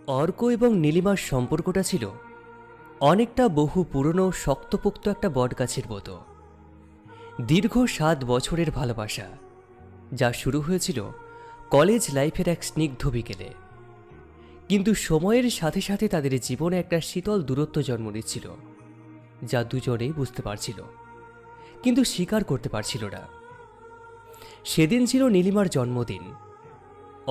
অর্ক এবং নীলিমার সম্পর্কটা ছিল অনেকটা বহু পুরনো শক্তপোক্ত একটা বটগাছের মতো। দীর্ঘ 7 বছরের ভালোবাসা, যা শুরু হয়েছিল কলেজ লাইফের এক স্নিগ্ধ বিকেলে। কিন্তু সময়ের সাথে সাথে তাদের জীবনে একটা শীতল দূরত্ব জন্ম নিচ্ছিল, যা দুজনেই বুঝতে পারছিল কিন্তু স্বীকার করতে পারছিল না। সেদিন ছিল নীলিমার জন্মদিন।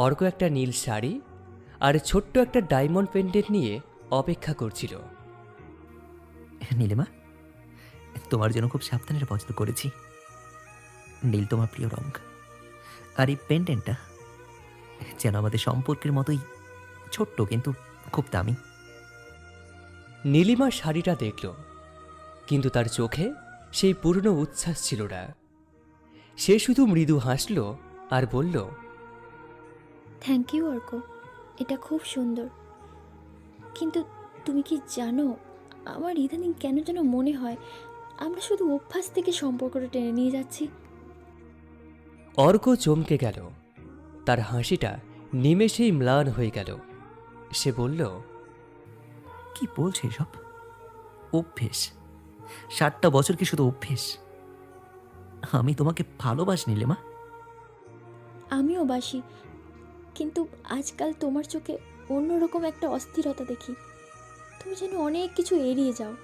অর্ক একটা নীল শাড়ি আর ছোট্ট একটা ডায়মন্ড পেন্ডেন্ট নিয়ে অপেক্ষা করছিল। নীলিমা, তোমার জন্য খুব সাবধানে পছন্দ করেছি। নীল তোমার প্রিয় রং, আর এই পেন্ডেন্টটা যেন আমাদের সম্পর্কের মতোই ছোট্ট কিন্তু খুব দামি। নীলিমা শাড়িটা দেখল, কিন্তু তার চোখে সেই পুরনো উচ্ছ্বাস ছিল না। সে শুধু মৃদু হাসল আর বলল, থ্যাংক ইউ অর্ক, এটা খুব সুন্দর। কিন্তু তুমি কি জানো, আমার ইদানিং কেন যেন মনে হয় আমরা শুধু অভ্যাস থেকে সম্পর্কটা টেনে নিয়ে যাচ্ছি। অর্ক চমকে গেল। তার হাসিটা নিমেষেই ম্লান হয়ে গেল। সে বলল, কি বলছে এসব? অভ্যেস? 7টা বছর কি শুধু অভ্যেস? আমি তোমাকে ভালোবাসি নীলিমা। আমিও বাসি, কিন্তু আজকাল তোমার চোখে অন্যরকম একটা অস্থিরতা দেখি। তুমি যেন অনেক কিছু এড়িয়ে যাও।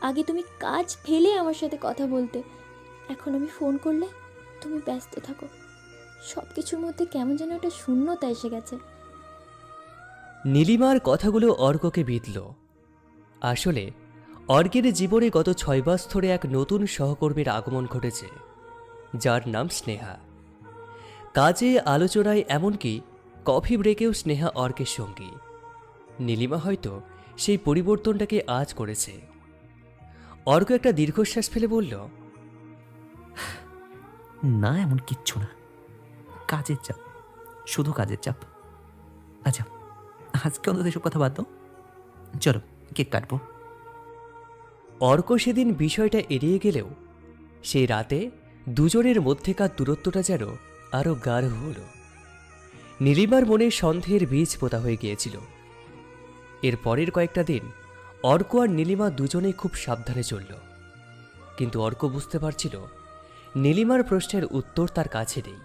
আগে তুমি কাজ ফেলে আমার সাথে কথা বলতে, এখন আমি ফোন করলে তুমি ব্যস্ত থাকো। সব কিছুর মধ্যে কেমন যেন একটা শূন্যতা এসে গেছে। নীলিমার কথাগুলো অর্ককে বিঁধল। আসলে অর্কের জীবনে গত 6 মাস ধরে এক নতুন সহকর্মীর আগমন ঘটেছে, যার নাম স্নেহা। কাজে, আলোচনায়, এমনকি কফি ব্রেকেও স্নেহা অর্কের সঙ্গী। নীলিমা হয়তো সেই পরিবর্তনটাকে আজ করেছে। অর্ক একটা দীর্ঘশ্বাস ফেলে বলল, না, এমন কিচ্ছু না। কাজের চাপ, শুধু কাজের চাপ। আচ্ছা, আজকে অন্তত এসব কথা বাদ দাও। চলো কেক কাটবো। অর্ক সেদিন বিষয়টা এড়িয়ে গেলেও সেই রাতে দুজনের মধ্যেকার দূরত্বটা যেন আরও গাঢ় হল। নীলিমার মনে সন্দেহের বীজ পোতা হয়ে গিয়েছিল। এর পরের কয়েকটা দিন অর্ক আর নীলিমা দুজনেই খুব সাবধানে চলল। কিন্তু অর্ক বুঝতে পারছিল নীলিমার প্রশ্নের উত্তর তার কাছে নেই।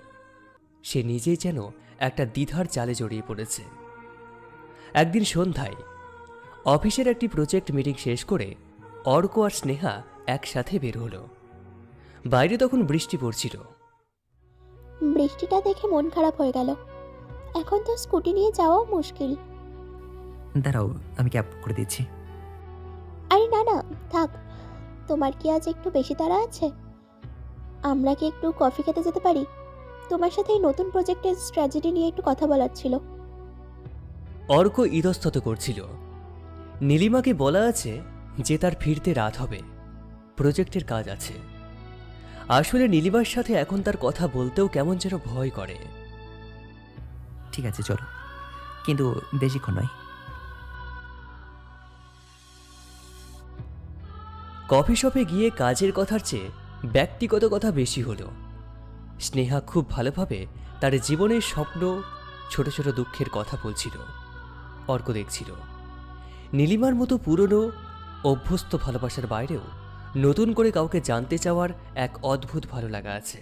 সে নিজেই যেন একটা দ্বিধার জালে জড়িয়ে পড়েছে। একদিন সন্ধ্যায় অফিসের একটি প্রজেক্ট মিটিং শেষ করে অর্ক আর স্নেহা একসাথে বের হলো। বাইরে তখন বৃষ্টি পড়ছিল। বৃষ্টিটা দেখে মন খারাপ হয়ে গেল। এখন তো স্কুটি নিয়ে যাওয়াও মুশকিল। দাঁড়াও, আমি ক্যাব করে দিচ্ছি। আরে না না, থাক। তোমার কি আজ একটু বেশি তাড়া আছে? আমরা কি একটু কফি খেতে যেতে পারি? তোমার সাথে এই নতুন প্রজেক্টের স্ট্র্যাটেজি নিয়ে একটু কথা বলার ছিল। অর্ক ইতস্তত করছিল। নীলিমাকে বলা আছে যে তার ফিরতে রাত হবে, প্রজেক্টের কাজ আছে। আসলে নীলিমার সাথে এখন তার কথা বলতেও কেমন যেন ভয় করে। ঠিক আছে, চলো, কিন্তু বেশিক্ষণ নয়। কফি শপে গিয়ে কাজের কথার চেয়ে ব্যক্তিগত কথা বেশি হলো। স্নেহা খুব ভালোভাবে তার জীবনের স্বপ্ন, ছোট ছোট দুঃখের কথা বলছিল। অর্ক দেখছিল নীলিমার মতো পুরনো অভ্যস্ত ভালোবাসার বাইরেও নতুন করে কাউকে জানতে চাওয়ার এক অদ্ভুত ভালো লাগা আছে।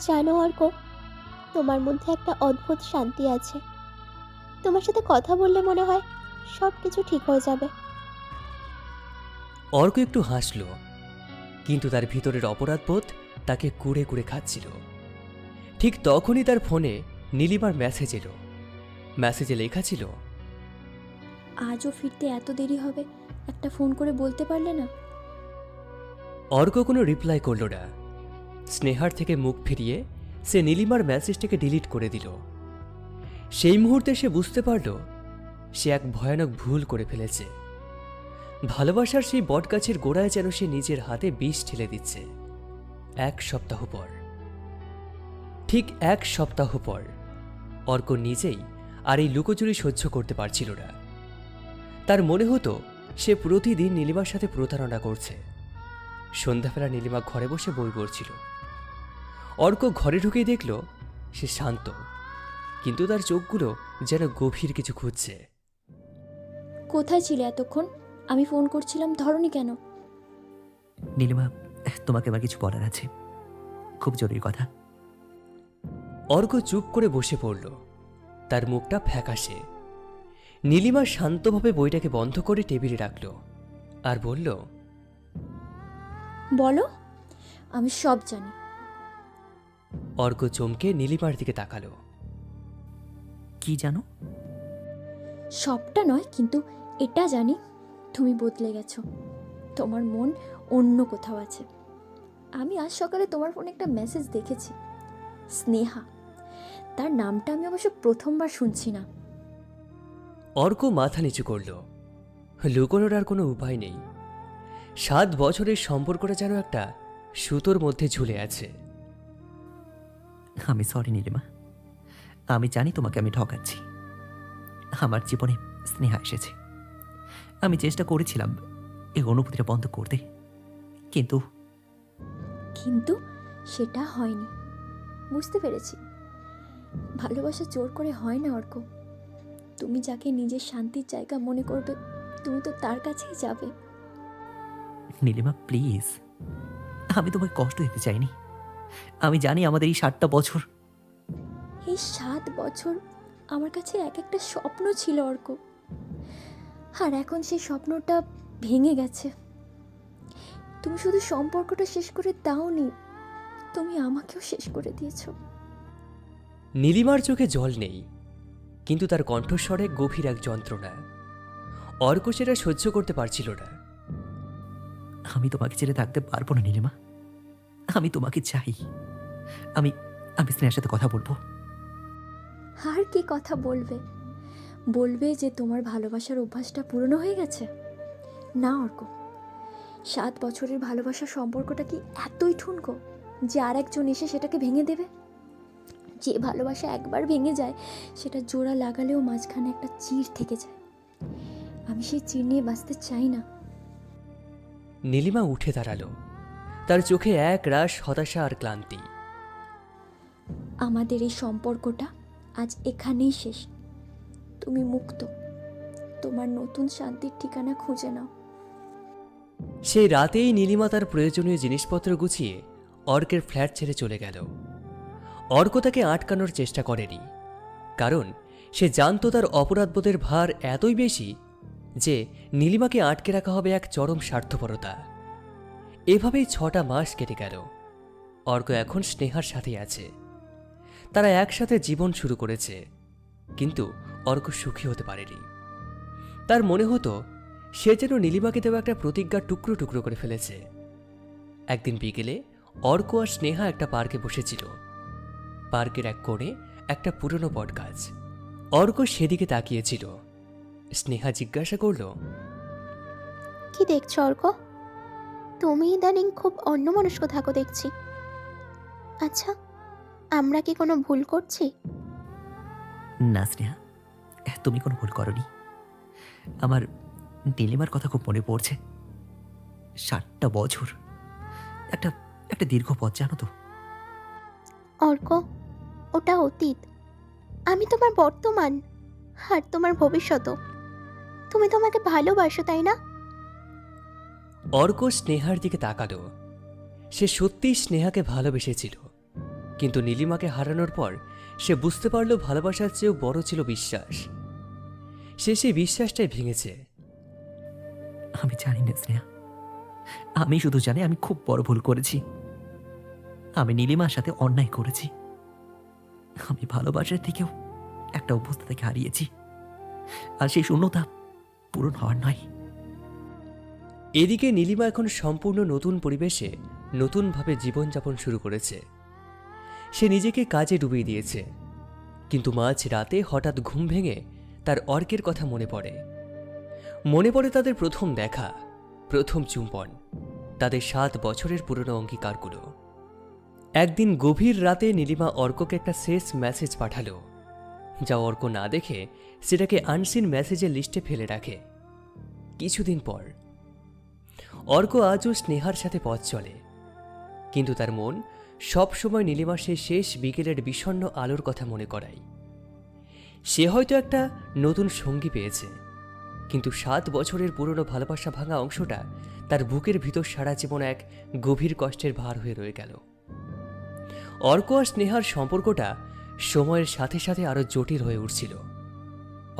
জানো অর্ক, তোমার মধ্যে একটা অদ্ভুত শান্তি আছে। তোমার সাথে কথা বললে মনে হয় সব কিছু ঠিক হয়ে যাবে। অর্ক একটু হাসল, কিন্তু তার ভিতরের অপরাধবোধ তাকে কুড়ে কুড়ে খাচ্ছিল। ঠিক তখনই তার ফোনে নীলিমার মেসেজ এলো। মেসেজে লেখা ছিল, আজও ফিরতে এত দেরি হবে, একটা ফোন করে বলতে পারলে না? অর্ক কোনো রিপ্লাই করল না। স্নেহার থেকে মুখ ফিরিয়ে সে নীলিমার মেসেজটাকে ডিলিট করে দিল। সেই মুহূর্তে সে বুঝতে পারল সে এক ভয়ানক ভুল করে ফেলেছে। ভালোবাসার সেই বটগাছের গোড়ায় যেন সে নিজের হাতে বিষ ঠেলে দিচ্ছে। 1 সপ্তাহ পর, ঠিক 1 সপ্তাহ পর, অর্ক নিজেই আর এই লুকোচুরি সহ্য করতে পারছিল না। তার মনে হতো সে প্রতিদিন নীলিমার সাথে প্রতারণা করছে। সন্ধ্যাবেলা নীলিমা ঘরে বসে বই পড়ছিল। অর্ক ঘরে ঢুকেই দেখল সে শান্ত, কিন্তু তার চোখগুলো যেন গভীর কিছু খুঁজছে। কোথায় ছিলে এতক্ষণ? আমি ফোন করছিলাম, ধরনি কেন? নীলিমা, তোমাকে আমার কিছু বলার আছে, খুব জরুরি কথা। অর্ক চুপ করে বসে পড়ল, তার মুখটা ফ্যাকাশে। নীলিমা শান্তভাবে বইটাকে বন্ধ করে টেবিলে রাখল আর বলল, বলো, আমি সব জানি। অর্ক চমকে নীলিমার দিকে তাকালো। কি জানো? সবটা নয়, কিন্তু এটা জানি তুমি বদলে গেছো। তোমার মন অন্য কোথাও আছে। আমি আজ সকালে তোমার ফোনে একটা মেসেজ দেখেছি, স্নেহা। তার নামটা আমি অবশ্য প্রথমবার শুনছি না। অর্ক মাথা নিচু করল। লুকোনোর আর কোনো উপায় নেই। 7 বছরের সম্পর্কটা যেন একটা সুতোর মধ্যে ঝুলে আছে। আমি সরি নীলিমা, আমি জানি তোমাকে আমি ঠকাচ্ছি। আমার জীবনে স্নেহা এসেছে, আমি চেষ্টা করেছিলাম এই অনুভূতিটা বন্ধ করতে, কিন্তু কিন্তু সেটা হয়নি। বুঝতে পেরেছি, ভালোবাসা জোর করে হয় না অর্ক। তুমি যাকে নিজের শান্তির জায়গা মনে করবে, তুমি তো তার কাছেই যাবে। নীলিমা প্লিজ, আমি তোমাকে কষ্ট দিতে চাইনি। আমি জানি আমাদের এই 7টা বছর। এই 7 বছর আমার কাছে এক একটা স্বপ্ন ছিল অর্ক, আর এখন সেই স্বপ্নটা ভেঙে গেছে। তুমি শুধু সম্পর্কটা শেষ করে দাওনি, তুমি আমাকেও শেষ করে দিয়েছো। নীলিমার চোখে জল নেই, কিন্তু তার কণ্ঠস্বরে গভীর এক যন্ত্রণা। অর্ক সেটা সহ্য করতে পারছিল না। আমি তোমাকে ছেড়ে থাকতে পারবো না নীলিমা, আমি তোমাকে চাই। আমি আমি স্নেহার সাথে কথা বলবো। আর কি কথা বলবে? বলবে যে তোমার ভালোবাসার অভ্যাসটা পুরনো হয়ে গেছে? না অর্ক, 7 বছরের ভালোবাসার সম্পর্কটা কি এতই ঠুনকো যে আর একজন এসে সেটাকে ভেঙে দেবে? যে ভালোবাসা একবার ভেঙে যায়, সেটা জোড়া লাগালেও মাঝখানে একটা চির থেকে যায়। আমি সেই চির নিয়ে বাঁচতে চাই না। নীলিমা উঠে দাঁড়ালো, তার চোখে এক রাশ হতাশা আর ক্লান্তি। আমাদের এই সম্পর্কটা আজ এখানেই শেষ। তুমি মুক্ত, তোমার নতুন শান্তির ঠিকানা খুঁজে নাও। সেই রাতেই নীলিমা তার প্রয়োজনীয় জিনিসপত্র গুছিয়ে অর্কের ফ্ল্যাট ছেড়ে চলে গেল। অর্ক তাকে আটকানোর চেষ্টা করেনি, কারণ সে জানতো তার অপরাধবোধের ভার এতই বেশি যে নীলিমাকে আটকে রাখা হবে এক চরম স্বার্থপরতা। এভাবেই 6টা মাস কেটে গেল। অর্ক এখন স্নেহার সাথেই আছে। তারা একসাথে জীবন শুরু করেছে, কিন্তু অর্ক সুখী হতে পারেনি। তার মনে হতো সে যেন নীলিমাকে দেওয়া একটা প্রতিজ্ঞা টুকরো টুকরো করে ফেলেছে। একদিন বিকেলে অর্ক আর স্নেহা একটা পার্কে বসেছিল। পার্কের এক কোণে একটা পুরনো বটগাছ। অর্ক সেদিকে তাকিয়েছিল। স্নেহা জিজ্ঞাসা করল, কি দেখছো অর্ক? তুমি ইদানিং খুব অন্যমনস্ক থাকো দেখছি। আচ্ছা, আমরা কি কোনো ভুল করছি? না স্নেহা, তুমি কোনো ভুল করনি। আমার নীলিমার কথা খুব মনে পড়ছে। 7টা বছর, একটা একটা দীর্ঘ পথ, জানো তো। অর্ক, ওটা অতীত। আমি তোমার বর্তমান আর তোমার ভবিষ্যৎও। তুমি তোমাকে ভালোবাসো, তাই না? অর্ক স্নেহার দিকে তাকালো। সে সত্যিই স্নেহাকে ভালোবেসেছিল, কিন্তু নীলিমাকে হারানোর পর সে বুঝতে পারল ভালোবাসার চেয়েও বড় ছিল বিশ্বাস। সে সেই বিশ্বাসটাই ভেঙেছে। আমি জানি না স্নেহা, আমি শুধু জানি আমি খুব বড় ভুল করেছি। আমি নীলিমার সাথে অন্যায় করেছি। আমি ভালোবাসার থেকেও একটা অভ্যস্ত থেকে হারিয়েছি, আর সেই শূন্যতা পূরণ হওয়ার নয়। এদিকে নীলিমা এখন সম্পূর্ণ নতুন পরিবেশে নতুনভাবে জীবনযাপন শুরু করেছে। সে নিজেকে কাজে ডুবিয়ে দিয়েছে, কিন্তু মাঝ রাতে হঠাৎ ঘুম ভেঙে তার অর্কের কথা মনে পড়ে। মনে পড়ে তাদের প্রথম দেখা, প্রথম চুম্বন, তাদের 7 বছরের পুরনো অঙ্গীকারগুলো। একদিন গভীর রাতে নীলিমা অর্ককে একটা শেষ মেসেজ পাঠালো, যা অর্ক না দেখে সেটাকে আনসিন মেসেজের লিস্টে ফেলে রাখে। কিছুদিন পর অর্ক আজও স্নেহার সাথে পথ চলে, কিন্তু তার মন সব সময় নীলিমার সেই শেষ বিকেলের বিষণ্ণ আলোর কথা মনে করায়। সে হয়তো একটা নতুন সঙ্গী পেয়েছে, কিন্তু 7 বছরের পুরনো ভালোবাসা ভাঙা অংশটা তার বুকের ভিতর সারা জীবন এক গভীর কষ্টের ভার হয়ে রয়ে গেল। অর্ক আর স্নেহার সম্পর্কটা সময়ের সাথে সাথে আরো জটিল হয়ে উঠছিল।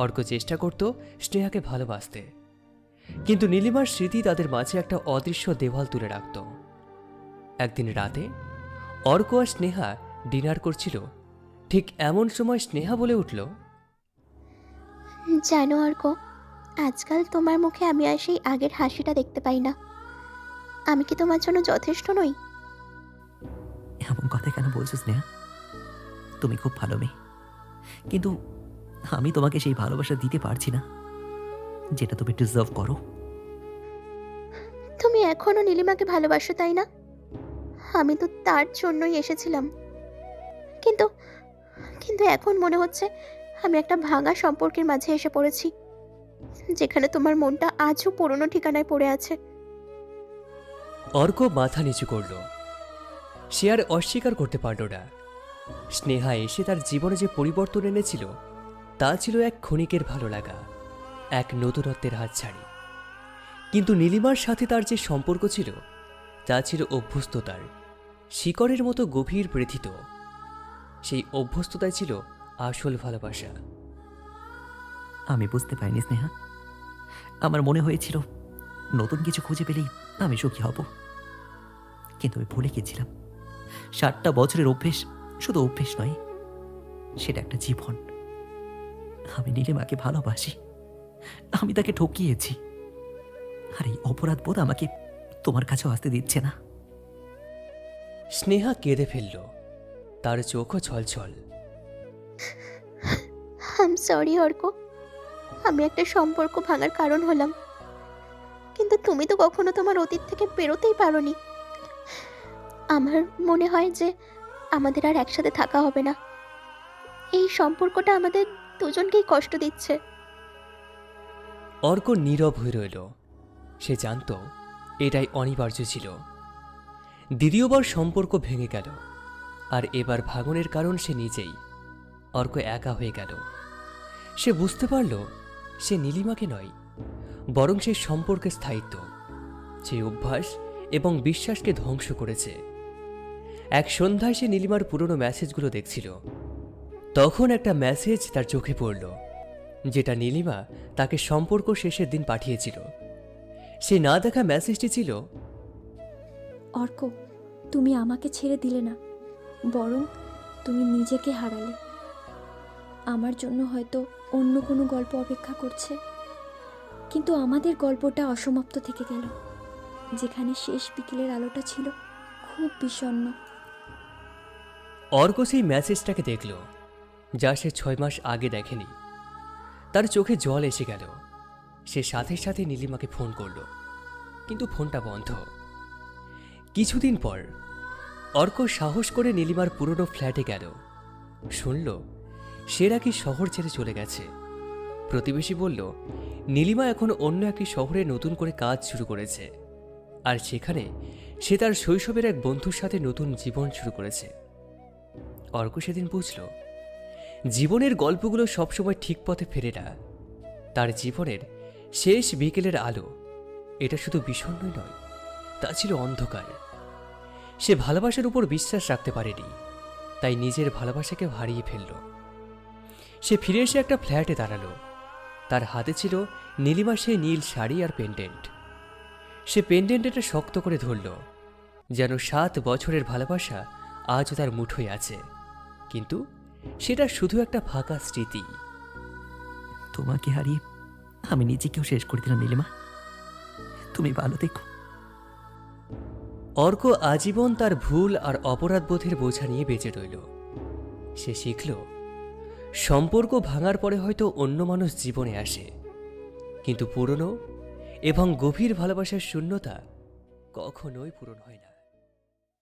অর্ক চেষ্টা করত স্নেহাকে ভালোবাসতে, কিন্তু নীলিমার স্মৃতি তাদের মাঝে একটা অদৃশ্য দেওয়াল তুলে রাখত। একদিন রাতে অর্ক আর স্নেহা ডিনার করছিল, ঠিক এমন সময় স্নেহা বলে উঠল, জানো অর্ক, আজকাল তোমার মুখে আমি আর সেই আগের হাসিটা দেখতে পাই না। আমি কি তোমার জন্য যথেষ্ট নই? এমন কথা কেন বলছো স্নেহা? তুমি খুব ভালো মেয়ে, কিন্তু আমি তোমাকে সেই ভালোবাসা দিতে পারছি না যেটা তুমি ডিজার্ভ করো। তুমি এখনো নীলিমাকে ভালোবাসো, তাই না? আমি তো তার জন্যই এসেছিলাম, কিন্তু কিন্তু এখন মনে হচ্ছে আমি একটা ভাঙা সম্পর্কের মাঝে এসে পড়েছি, যেখানে তোমার মনটা আজও পুরনো ঠিকানায় পড়ে আছে। অর্ক মাথা নিচু করল। সে আর অস্বীকার করতে পারল না। স্নেহা এসে তার জীবনে যে পরিবর্তন এনেছিল তা ছিল এক ক্ষণিকের ভালো লাগা, এক নতুনত্বের হাতছাড়ি। কিন্তু নীলিমার সাথে তার যে সম্পর্ক ছিল তা ছিল অভ্যস্ততার, শিকড়ের মতো গভীর প্রথিত। সেই অভ্যস্ততাই ছিল আসল ভালোবাসা। আমি বুঝতে পারিনি স্নেহা, আমার মনে হয়েছিল নতুন কিছু খুঁজে পেলেই আমি সুখী হব, কিন্তু আমি ভুলে গেছিলাম 7টা বছরের অভ্যেস শুধু অভ্যেস নয়, সেটা একটা জীবন। আমি নীলিমাকে ভালোবাসি, আমি তাকে ঠকিয়েছি, আর এই অপরাধ বোধ আমাকে তোমার কাছেও আসতে দিচ্ছে না। স্নেহা কেঁদে ফেলল, তার চোখও ছলছল। আই এম সরি অর্ক, আমি একটা সম্পর্ক ভাঙার কারণ হলাম, কিন্তু তুমি তো কখনো তোমার অতীত থেকে বেরোতেই পারোনি। আমার মনে হয় যে আমাদের আর একসাথে থাকা হবে না। এই সম্পর্কটা আমাদের দুজনকেই কষ্ট দিচ্ছে। অর্ক নীরব হয়ে রইল। সে জানত এটাই অনিবার্য ছিল। দ্বিতীয়বার সম্পর্ক ভেঙে গেল, আর এবার ভাঙনের কারণ সে নিজেই। অর্ক একা হয়ে গেল। সে বুঝতে পারল সে নীলিমাকে নয়, বরং সে সম্পর্কের স্থায়িত্ব, যে অভ্যাস এবং বিশ্বাসকে ধ্বংস করেছে। এক সন্ধ্যায় সে নীলিমার পুরনো মেসেজগুলো দেখছিল। তখন একটা মেসেজ তার চোখে পড়ল, যেটা নীলিমা তাকে সম্পর্ক শেষের দিন পাঠিয়েছিল। সে না দেখা মেসেজটি ছিল, অর্ক, তুমি আমাকে ছেড়ে দিলে না, বরং তুমি নিজেকে হারালে। আমার জন্য হয়তো অন্য কোনো গল্প অপেক্ষা করছে, কিন্তু আমাদের গল্পটা অসমাপ্ত থেকে গেল, যেখানে শেষ বিকেলের আলোটা ছিল খুব বিষণ্ণ। অর্ক সেই মেসেজটাকে দেখল, যা সে 6 মাস আগে দেখেনি। তার চোখে জল এসে গেল। সে সাথে সাথে নীলিমাকে ফোন করল, কিন্তু ফোনটা বন্ধ। কিছুদিন পর অর্ক সাহস করে নীলিমার পুরনো ফ্ল্যাটে গেল। শুনল সে নাকি শহর ছেড়ে চলে গেছে। প্রতিবেশী বলল নীলিমা এখন অন্য একটি শহরে নতুন করে কাজ শুরু করেছে, আর সেখানে সে তার শৈশবের এক বন্ধুর সাথে নতুন জীবন শুরু করেছে। অর্ক সেদিন বুঝল জীবনের গল্পগুলো সবসময় ঠিক পথে ফেরে না। তার জীবনের শেষ বিকেলের আলো এটা শুধু বিষণ্ণই নয়, তা ছিল অন্ধকার। সে ভালোবাসার উপর বিশ্বাস রাখতে পারেনি, তাই নিজের ভালোবাসাকে হারিয়ে ফেলল। সে ফিরে এসে একটা ফ্ল্যাটে দাঁড়ালো। তার হাতে ছিল নীলিমা সেই নীল শাড়ি আর পেন্ডেন্ট। সে পেন্ডেন্টটা শক্ত করে ধরল, যেন 7 বছরের ভালোবাসা আজও তার মুঠোয় আছে, কিন্তু সেটা শুধু একটা ফাঁকা স্মৃতি। তোমাকে হারিয়ে আমি নিজেকেও শেষ করে দিলাম নীলিমা, তুমি ভালো দেখো। অর্ক আজীবন তার ভুল আর অপরাধবোধের বোঝা নিয়ে বেঁচে রইল। সে শিখল সম্পর্ক ভাঙার পরে হয়তো অন্য মানুষ জীবনে আসে, কিন্তু পুরনো এবং গভীর ভালোবাসার শূন্যতা কখনোই পূরণ হয় না।